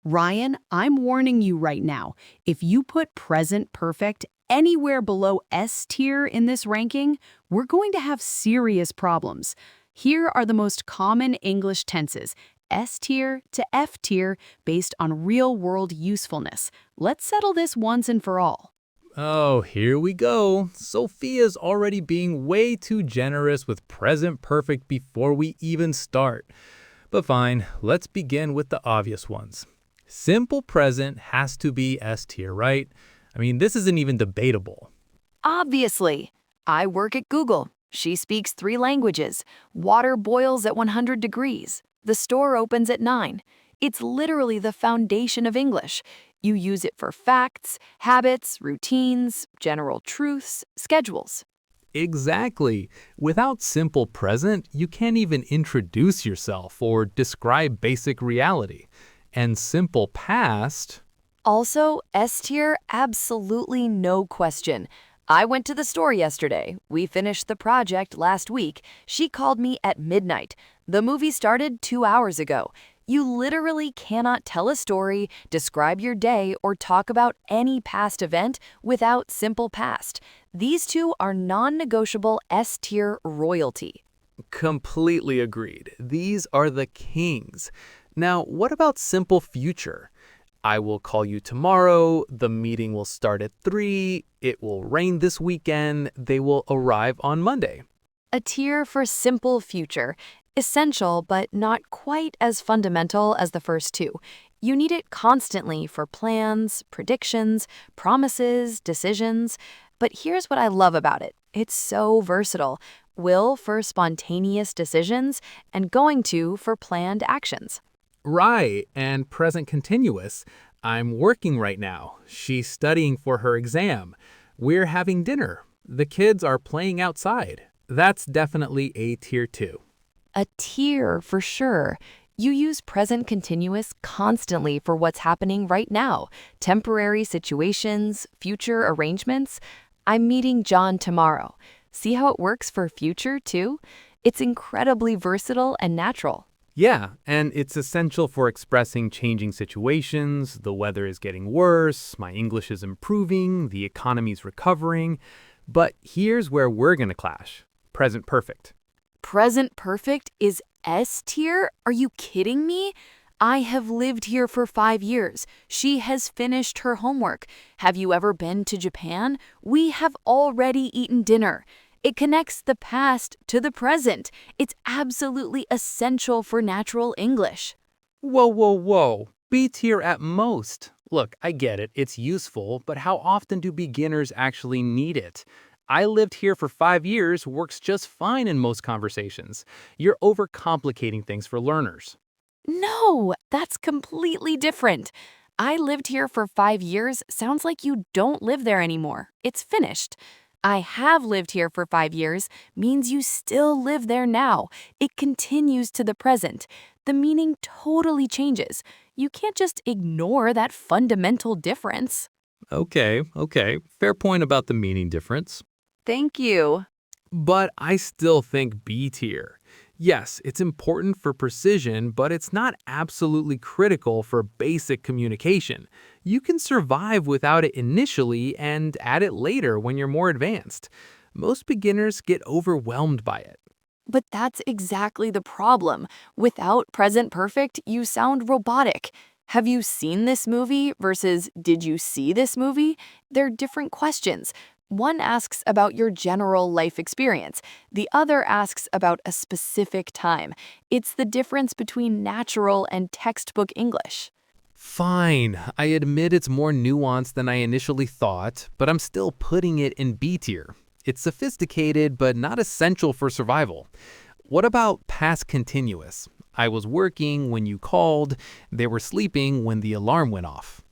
Ryan, I'm warning you right now. If you put present perfect anywhere below S tier in this ranking, we're going to have serious problems. Here are the most common English tenses, S tier to F tier, based on real-world usefulness. Let's settle this once and for all. Oh, here we go. Sophia's already being way too generous with present perfect before we even start. But fine, let's begin with the obvious ones. Simple present has to be S tier, right? I mean, this isn't even debatable. Obviously, I work at Google. She speaks 3 languages. Water boils at 100 degrees. The store opens at 9. It's literally the foundation of English. You use it for facts, habits, routines, general truths, schedules. Exactly. Without simple present, you can't even introduce yourself or describe basic reality. And simple past, Also, S tier, absolutely no question. I went to the store yesterday. We finished the project last week. She called me at midnight. The movie started 2 hours ago. You literally cannot tell a story, describe your day, or talk about any past event without simple past. These two are non-negotiable S tier royalty. completely agreed. These are the kings. Now, what about simple future? I will call you tomorrow, the meeting will start at 3, it will rain this weekend, they will arrive on Monday. A tier for simple future. Essential, but not quite as fundamental as the first two. You need it constantly for plans, predictions, promises, decisions. But here's what I love about it. It's so versatile. Will for spontaneous decisions, and going to for planned actions. Right, and present continuous. I'm working right now. She's studying for her exam. We're having dinner. The kids are playing outside. That's definitely a tier 2. A tier for sure. You use present continuous constantly for what's happening right now, temporary situations, future arrangements. I'm meeting John tomorrow. See how it works for future too? It's incredibly versatile and natural. Yeah, and it's essential for expressing changing situations. The weather is getting worse, my English is improving, the economy's recovering. But here's where we're going to clash. Present perfect. Present perfect is S tier? Are you kidding me? I have lived here for 5 years. She has finished her homework. Have you ever been to Japan? We have already eaten dinner. It connects the past to the present. It's absolutely essential for natural English. Whoa, whoa, whoa. B tier at most. Look, I get it, it's useful, but how often do beginners actually need it? I lived here for 5 years works just fine in most conversations. You're overcomplicating things for learners. No, that's completely different. I lived here for 5 years sounds like you don't live there anymore. It's finished. I have lived here for 5 years means you still live there now. It continues to the present. The meaning totally changes. You can't just ignore that fundamental difference. Okay. Fair point about the meaning difference. Thank you. But I still think B tier. Yes, it's important for precision, but it's not absolutely critical for basic communication. You can survive without it initially and add it later when you're more advanced. Most beginners get overwhelmed by it. But that's exactly the problem. Without present perfect, you sound robotic. Have you seen this movie versus did you see this movie? They're different questions. One asks about your general life experience. The other asks about a specific time. It's the difference between natural and textbook English. Fine, I admit it's more nuanced than I initially thought, but I'm still putting it in B tier. It's sophisticated, but not essential for survival. What about past continuous? I was working when you called, they were sleeping when the alarm went off.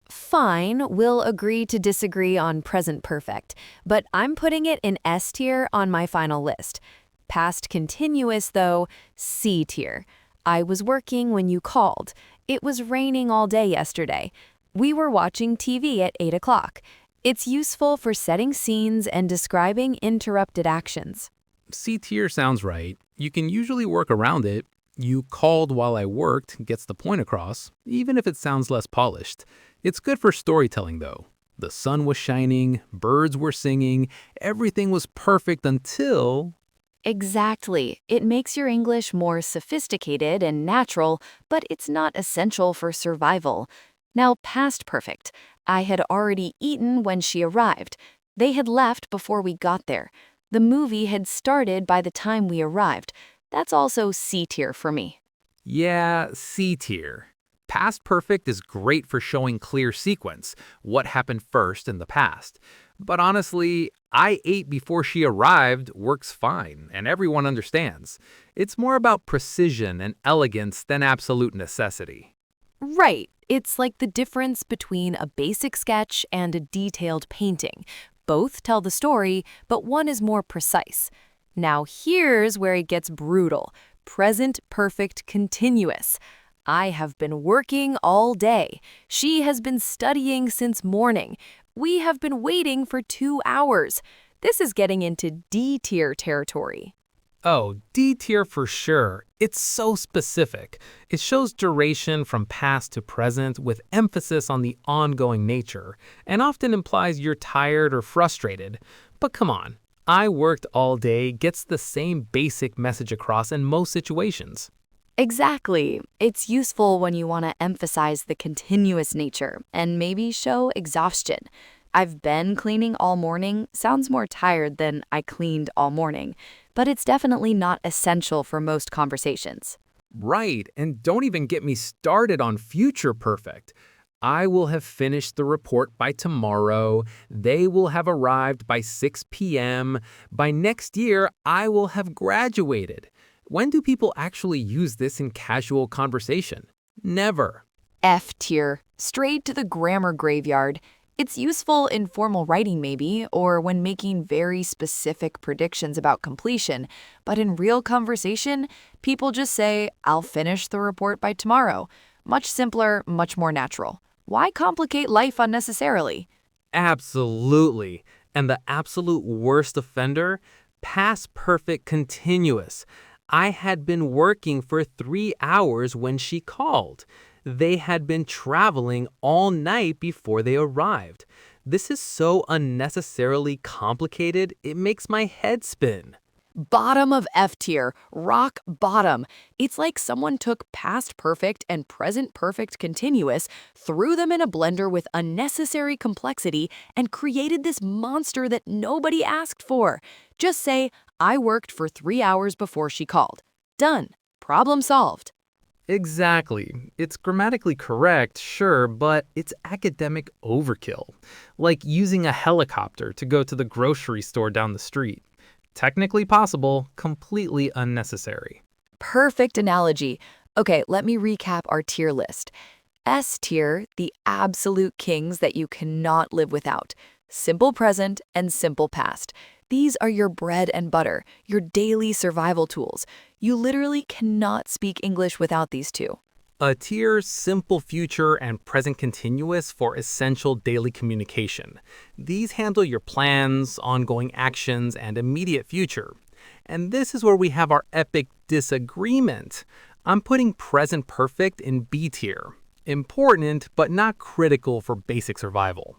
Fine, we'll agree to disagree on present perfect, but I'm putting it in S tier on my final list. Past continuous, though, C tier. I was working when you called. It was raining all day yesterday. We were watching TV at 8 o'clock. It's useful for setting scenes and describing interrupted actions. C tier sounds right. You can usually work around it. You called while I worked gets the point across, even if it sounds less polished. It's good for storytelling, though. The sun was shining, birds were singing, everything was perfect until... Exactly. It makes your English more sophisticated and natural, but it's not essential for survival. Now, past perfect. I had already eaten when she arrived. They had left before we got there. The movie had started by the time we arrived. That's also C tier for me. Yeah, C tier. Past perfect is great for showing clear sequence, what happened first in the past. But honestly, I ate before she arrived works fine, and everyone understands. It's more about precision and elegance than absolute necessity. Right. It's like the difference between a basic sketch and a detailed painting. Both tell the story, but one is more precise. Now here's where it gets brutal. Present perfect continuous. I have been working all day. She has been studying since morning. We have been waiting for 2 hours. This is getting into D tier territory. Oh, D tier for sure. It's so specific. It shows duration from past to present with emphasis on the ongoing nature, and often implies you're tired or frustrated. But come on, I worked all day gets the same basic message across in most situations. Exactly. It's useful when you want to emphasize the continuous nature and maybe show exhaustion. I've been cleaning all morning sounds more tired than I cleaned all morning, but it's definitely not essential for most conversations. Right, and don't even get me started on future perfect. I will have finished the report by tomorrow. They will have arrived by 6 p.m. By next year, I will have graduated. When do people actually use this in casual conversation? Never. F tier, straight to the grammar graveyard. It's useful in formal writing maybe, or when making very specific predictions about completion, but in real conversation, people just say, I'll finish the report by tomorrow. Much simpler, much more natural. Why complicate life unnecessarily? Absolutely. And the absolute worst offender? Past perfect continuous. I had been working for 3 hours when she called. They had been traveling all night before they arrived. This is so unnecessarily complicated, it makes my head spin. Bottom of F tier, rock bottom. It's like someone took past perfect and present perfect continuous, threw them in a blender with unnecessary complexity, and created this monster that nobody asked for. Just say, I worked for 3 hours before she called. Done. Problem solved. Exactly. It's grammatically correct, sure, but it's academic overkill. Like using a helicopter to go to the grocery store down the street. Technically possible, completely unnecessary. Perfect analogy. Okay, let me recap our tier list. S tier, the absolute kings that you cannot live without. Simple present and simple past. These are your bread and butter, your daily survival tools. You literally cannot speak English without these two. A tier, simple future, and present continuous for essential daily communication. These handle your plans, ongoing actions, and immediate future. And this is where we have our epic disagreement. I'm putting present perfect in B tier. Important, but not critical for basic survival.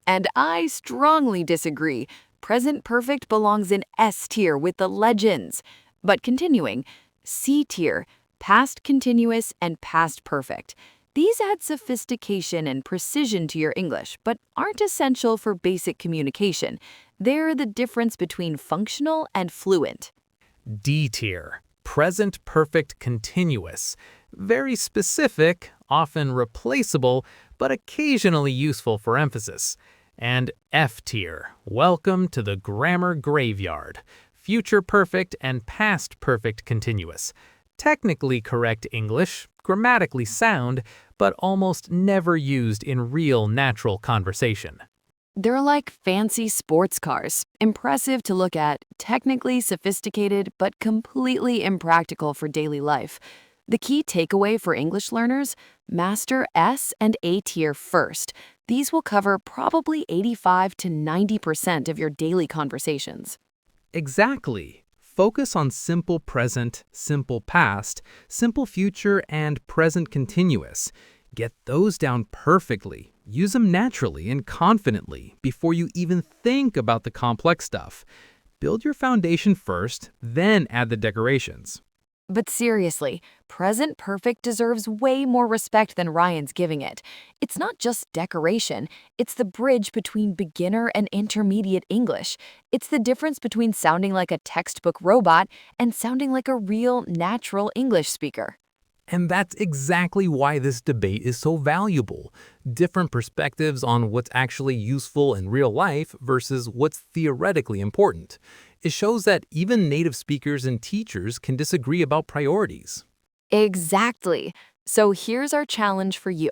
And I strongly disagree. Present perfect belongs in S tier with the legends. But continuing, C tier, past continuous and past perfect. These add sophistication and precision to your English, but aren't essential for basic communication. They're the difference between functional and fluent. D tier, present perfect continuous. Very specific, often replaceable, but occasionally useful for emphasis. And F tier, welcome to the grammar graveyard. Future perfect and past perfect continuous. Technically correct English, grammatically sound, but almost never used in real natural conversation. They're like fancy sports cars, impressive to look at, technically sophisticated, but completely impractical for daily life. The key takeaway for English learners, master S and A tier first. These will cover probably 85 to 90% of your daily conversations. Exactly. Focus on simple present, simple past, simple future, and present continuous. Get those down perfectly. Use them naturally and confidently before you even think about the complex stuff. Build your foundation first, then add the decorations. But seriously, present perfect deserves way more respect than Ryan's giving it. It's not just decoration, it's the bridge between beginner and intermediate English. It's the difference between sounding like a textbook robot and sounding like a real, natural English speaker. And that's exactly why this debate is so valuable. Different perspectives on what's actually useful in real life versus what's theoretically important. It shows that even native speakers and teachers can disagree about priorities. Exactly. So here's our challenge for you.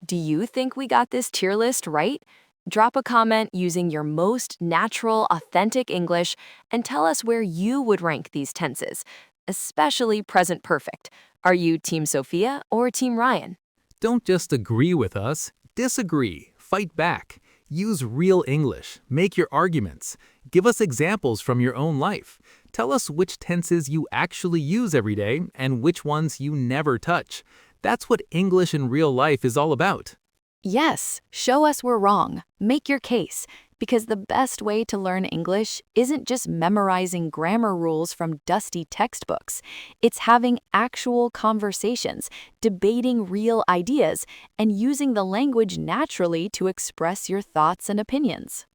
Do you think we got this tier list right? Drop a comment using your most natural, authentic English and tell us where you would rank these tenses, especially present perfect. Are you Team Sophia or Team Ryan? Don't just agree with us, disagree, fight back. Use real English, make your arguments. Give us examples from your own life. Tell us which tenses you actually use every day and which ones you never touch. That's what English in real life is all about. Yes, show us we're wrong. Make your case. Because the best way to learn English isn't just memorizing grammar rules from dusty textbooks. It's having actual conversations, debating real ideas, and using the language naturally to express your thoughts and opinions.